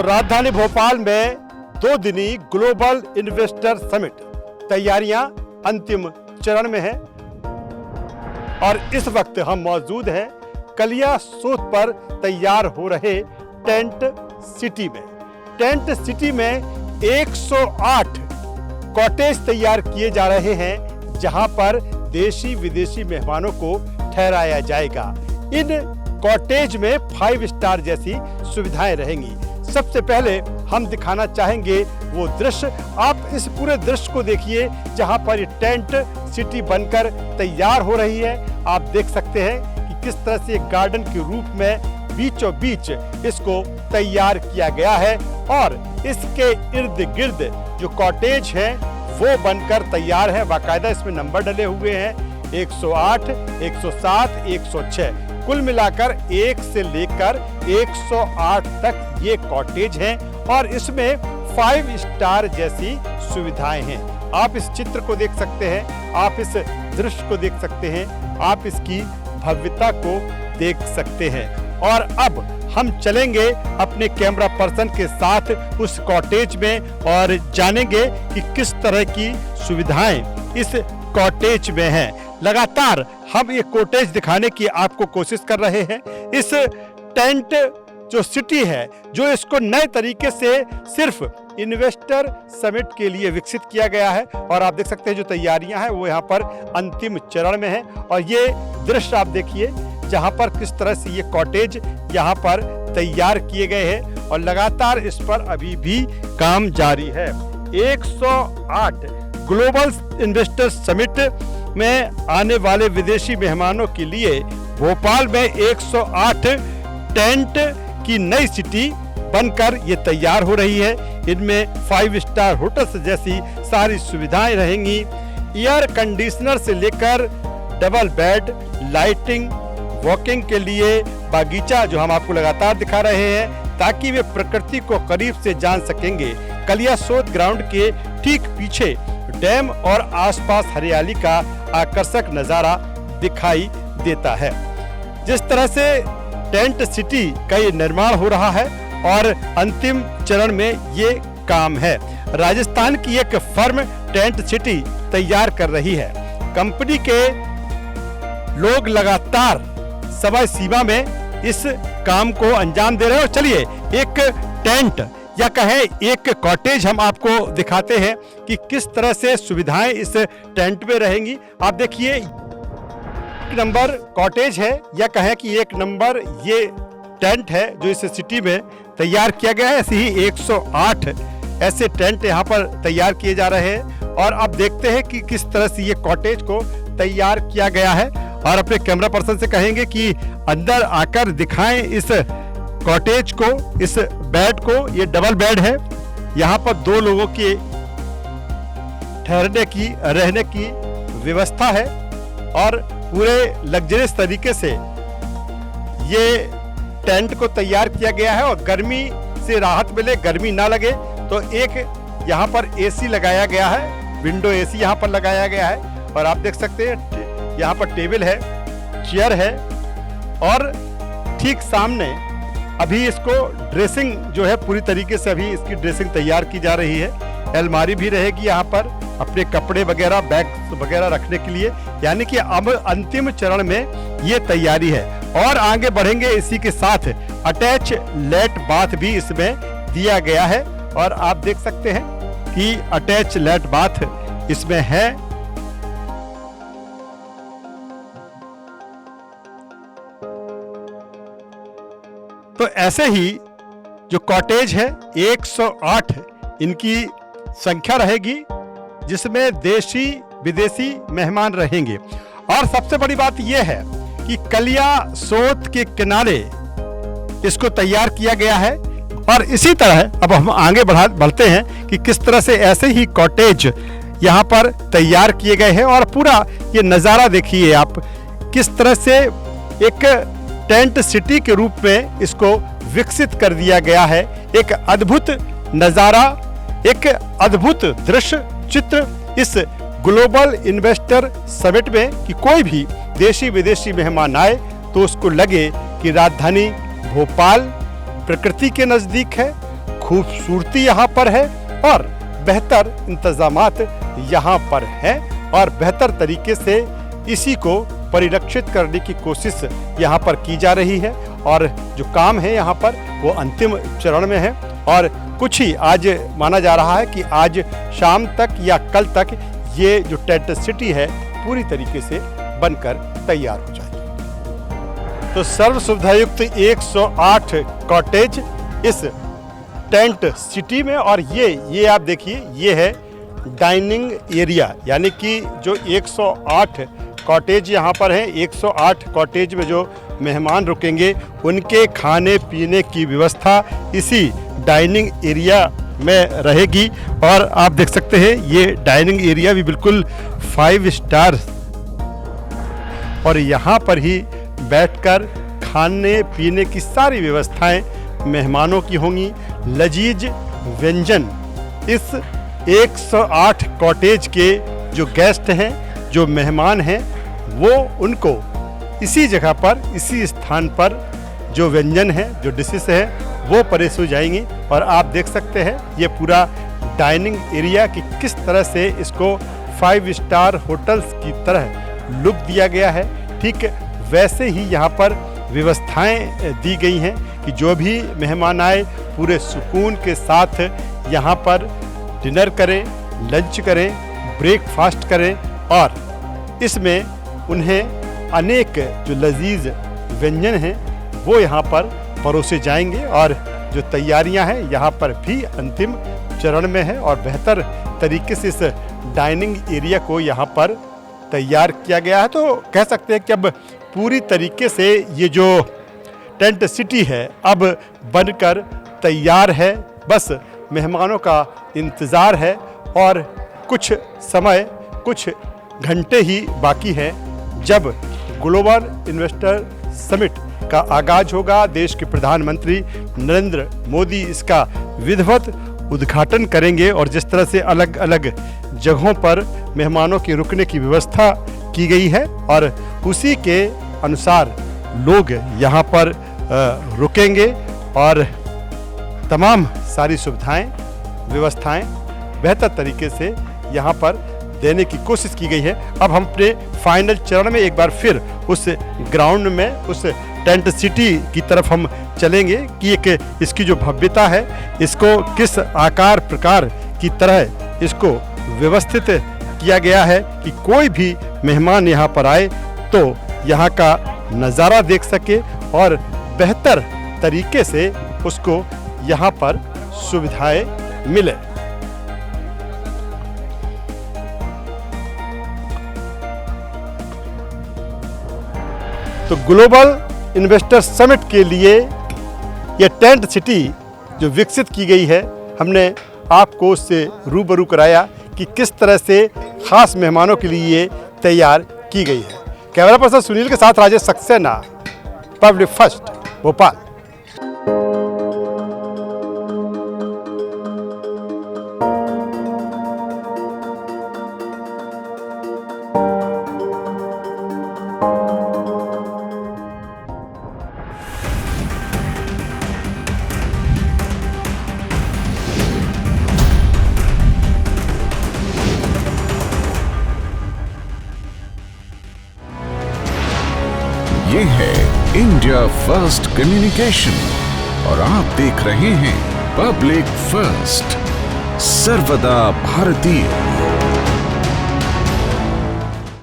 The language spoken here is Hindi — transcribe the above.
राजधानी भोपाल में 2 दिनी ग्लोबल इन्वेस्टर समिट तैयारियां अंतिम चरण में है और इस वक्त हम मौजूद हैं कलिया सोथ पर तैयार हो रहे टेंट सिटी में। टेंट सिटी में 108 कॉटेज तैयार किए जा रहे हैं जहां पर देशी विदेशी मेहमानों को ठहराया जाएगा। इन कॉटेज में 5 स्टार जैसी सुविधाएं रहेंगी। सबसे पहले हम दिखाना चाहेंगे वो दृश्य। आप इस पूरे दृश्य को देखिए जहां पर टेंट सिटी बनकर तैयार हो रही है। आप देख सकते हैं कि किस तरह से गार्डन के रूप में बीचों बीच इसको तैयार किया गया है और इसके इर्द गिर्द जो कॉटेज है वो बनकर तैयार है। बाकायदा इसमें नंबर डले हुए हैं 108, 107, 106। कुल मिलाकर 1 से लेकर 108 तक ये कॉटेज हैं और इसमें 5 स्टार जैसी सुविधाएं हैं। आप इस चित्र को देख सकते हैं, आप इस दृश्य को देख सकते हैं, आप इसकी भव्यता को देख सकते हैं। और अब हम चलेंगे अपने कैमरा पर्सन के साथ उस कॉटेज में और जानेंगे कि किस तरह की सुविधाएं इस कॉटेज में हैं। लगातार हम ये कॉटेज दिखाने की आपको कोशिश कर रहे हैं। इस टेंट जो सिटी है, जो इसको नए तरीके से सिर्फ इन्वेस्टर समिट के लिए विकसित किया गया है और आप देख सकते हैं जो तैयारियां हैं वो यहाँ पर अंतिम चरण में है। और ये दृश्य आप देखिए जहाँ पर किस तरह से ये कॉटेज यहाँ पर तैयार किए गए हैं और लगातार इस पर अभी भी काम जारी है। 108 ग्लोबल इन्वेस्टर समिट में आने वाले विदेशी मेहमानों के लिए भोपाल में 108 टेंट की नई सिटी बनकर ये तैयार हो रही है। इनमें 5 स्टार होटल्स जैसी सारी सुविधाएं रहेंगी। एयर कंडीशनर से लेकर डबल बेड, लाइटिंग, वॉकिंग के लिए बागीचा जो हम आपको लगातार दिखा रहे हैं ताकि वे प्रकृति को करीब से जान सकेंगे। कलिया सोथ ग्राउंड के ठीक पीछे डैम और आसपास हरियाली का आकर्षक नजारा दिखाई देता है। जिस तरह से टेंट सिटी का ये निर्माण हो रहा है और अंतिम चरण में ये काम है। राजस्थान की एक फर्म टेंट सिटी तैयार कर रही है। कंपनी के लोग लगातार समय सीमा में इस काम को अंजाम दे रहे हैं। और चलिए एक टेंट या कहें एक कॉटेज हम आपको दिखाते हैं कि किस तरह से सुविधाएं इस टेंट में रहेंगी। आप देखिए 1 नंबर कॉटेज है या कहें कि 1 नंबर ये टेंट है जो इस सिटी में तैयार किया गया है। ऐसे ही 108 ऐसे टेंट यहाँ पर तैयार किए जा रहे हैं और आप देखते हैं कि किस तरह से ये कॉटेज को तैयार किया गया है। और अपने कैमरा पर्सन से कहेंगे कि अंदर आकर दिखाएं इस कॉटेज को, इस बेड को। ये डबल बेड है, यहाँ पर 2 लोगों के ठहरने की, रहने की व्यवस्था है और पूरे लग्जरियस तरीके से ये टेंट को तैयार किया गया है। और गर्मी से राहत मिले, गर्मी ना लगे तो एक यहाँ पर एसी लगाया गया है, विंडो एसी यहाँ पर लगाया गया है। और आप देख सकते हैं यहाँ पर टेबल है, चेयर है और ठीक सामने अभी इसको ड्रेसिंग जो है पूरी तरीके से अभी इसकी ड्रेसिंग तैयार की जा रही है। अलमारी भी रहेगी यहाँ पर अपने कपड़े वगैरह, बैग वगैरह रखने के लिए। यानी कि अब अंतिम चरण में ये तैयारी है और आगे बढ़ेंगे। इसी के साथ अटैच लेट बाथ भी इसमें दिया गया है और आप देख सकते हैं कि अटैच लेट बाथ इसमें है। तो ऐसे ही जो कॉटेज है 108 इनकी संख्या रहेगी जिसमें देशी विदेशी मेहमान रहेंगे। और सबसे बड़ी बात यह है कि कलिया सोथ के किनारे इसको तैयार किया गया है। और इसी तरह अब हम आगे बढ़ते हैं कि किस तरह से ऐसे ही कॉटेज यहाँ पर तैयार किए गए हैं। और पूरा ये नज़ारा देखिए आप, किस तरह से एक टेंट सिटी के रूप में इसको विकसित कर दिया गया है। एक अद्भुत नज़ारा, एक अद्भुत दृश्य चित्र इस ग्लोबल इन्वेस्टर समिट में कि कोई भी देशी विदेशी मेहमान आए तो उसको लगे कि राजधानी भोपाल प्रकृति के नज़दीक है, खूबसूरती यहाँ पर है और बेहतर इंतजामात यहाँ पर है और बेहतर तरीके से इसी को परिलक्षित करने की कोशिश यहाँ पर की जा रही है और जो काम है यहाँ पर वो अंतिम चरण में है और कुछ ही आज माना जा रहा है कि आज शाम तक या कल तक ये जो टेंट सिटी है पूरी तरीके से बनकर तैयार हो जाएगी। तो सर्व सुविधायुक्त 108 कॉटेज इस टेंट सिटी में और ये आप देखिए ये है डाइनिंग एरिया, यानी कि जो 108 कॉटेज यहाँ पर हैं, 108 कॉटेज में जो मेहमान रुकेंगे उनके खाने पीने की व्यवस्था इसी डाइनिंग एरिया में रहेगी और आप देख सकते हैं ये डाइनिंग एरिया भी बिल्कुल 5 स्टार और यहाँ पर ही बैठकर खाने पीने की सारी व्यवस्थाएं मेहमानों की होंगी। लजीज व्यंजन इस 108 कॉटेज के जो गेस्ट हैं, जो मेहमान हैं, वो उनको इसी जगह पर, इसी स्थान पर जो व्यंजन है, जो डिशेस है वो परोसी जाएंगी और आप देख सकते हैं ये पूरा डाइनिंग एरिया कि किस तरह से इसको 5 स्टार होटल्स की तरह लुक दिया गया है। ठीक वैसे ही यहाँ पर व्यवस्थाएं दी गई हैं कि जो भी मेहमान आए पूरे सुकून के साथ यहाँ पर डिनर करें, लंच करें, ब्रेकफास्ट करें और इसमें उन्हें अनेक जो लजीज व्यंजन हैं वो यहाँ पर परोसे जाएंगे और जो तैयारियां हैं यहाँ पर भी अंतिम चरण में है और बेहतर तरीके से इस डाइनिंग एरिया को यहाँ पर तैयार किया गया है। तो कह सकते हैं कि अब पूरी तरीके से ये जो टेंट सिटी है अब बनकर तैयार है, बस मेहमानों का इंतज़ार है और कुछ समय, कुछ घंटे ही बाकी हैं जब ग्लोबल इन्वेस्टर समिट का आगाज होगा। देश के प्रधानमंत्री नरेंद्र मोदी इसका विधिवत उद्घाटन करेंगे और जिस तरह से अलग अलग जगहों पर मेहमानों के रुकने की व्यवस्था की गई है और उसी के अनुसार लोग यहाँ पर रुकेंगे और तमाम सारी सुविधाएं, व्यवस्थाएं बेहतर तरीके से यहाँ पर देने की कोशिश की गई है। अब हम अपने फाइनल चरण में एक बार फिर उस ग्राउंड में, उस टेंट सिटी की तरफ हम चलेंगे कि एक इसकी जो भव्यता है, इसको किस आकार प्रकार की तरह इसको व्यवस्थित किया गया है कि कोई भी मेहमान यहाँ पर आए तो यहाँ का नज़ारा देख सके और बेहतर तरीके से उसको यहाँ पर सुविधाएं मिले। तो ग्लोबल इन्वेस्टर समिट के लिए ये टेंट सिटी जो विकसित की गई है, हमने आपको उससे रूबरू कराया कि किस तरह से खास मेहमानों के लिए ये तैयार की गई है। कैमरा पर्सन सुनील के साथ राजेश सक्सेना, पब्लिक फर्स्ट, भोपाल। ये है इंडिया फर्स्ट कम्युनिकेशन और आप देख रहे हैं पब्लिक फर्स्ट, सर्वदा भारतीय।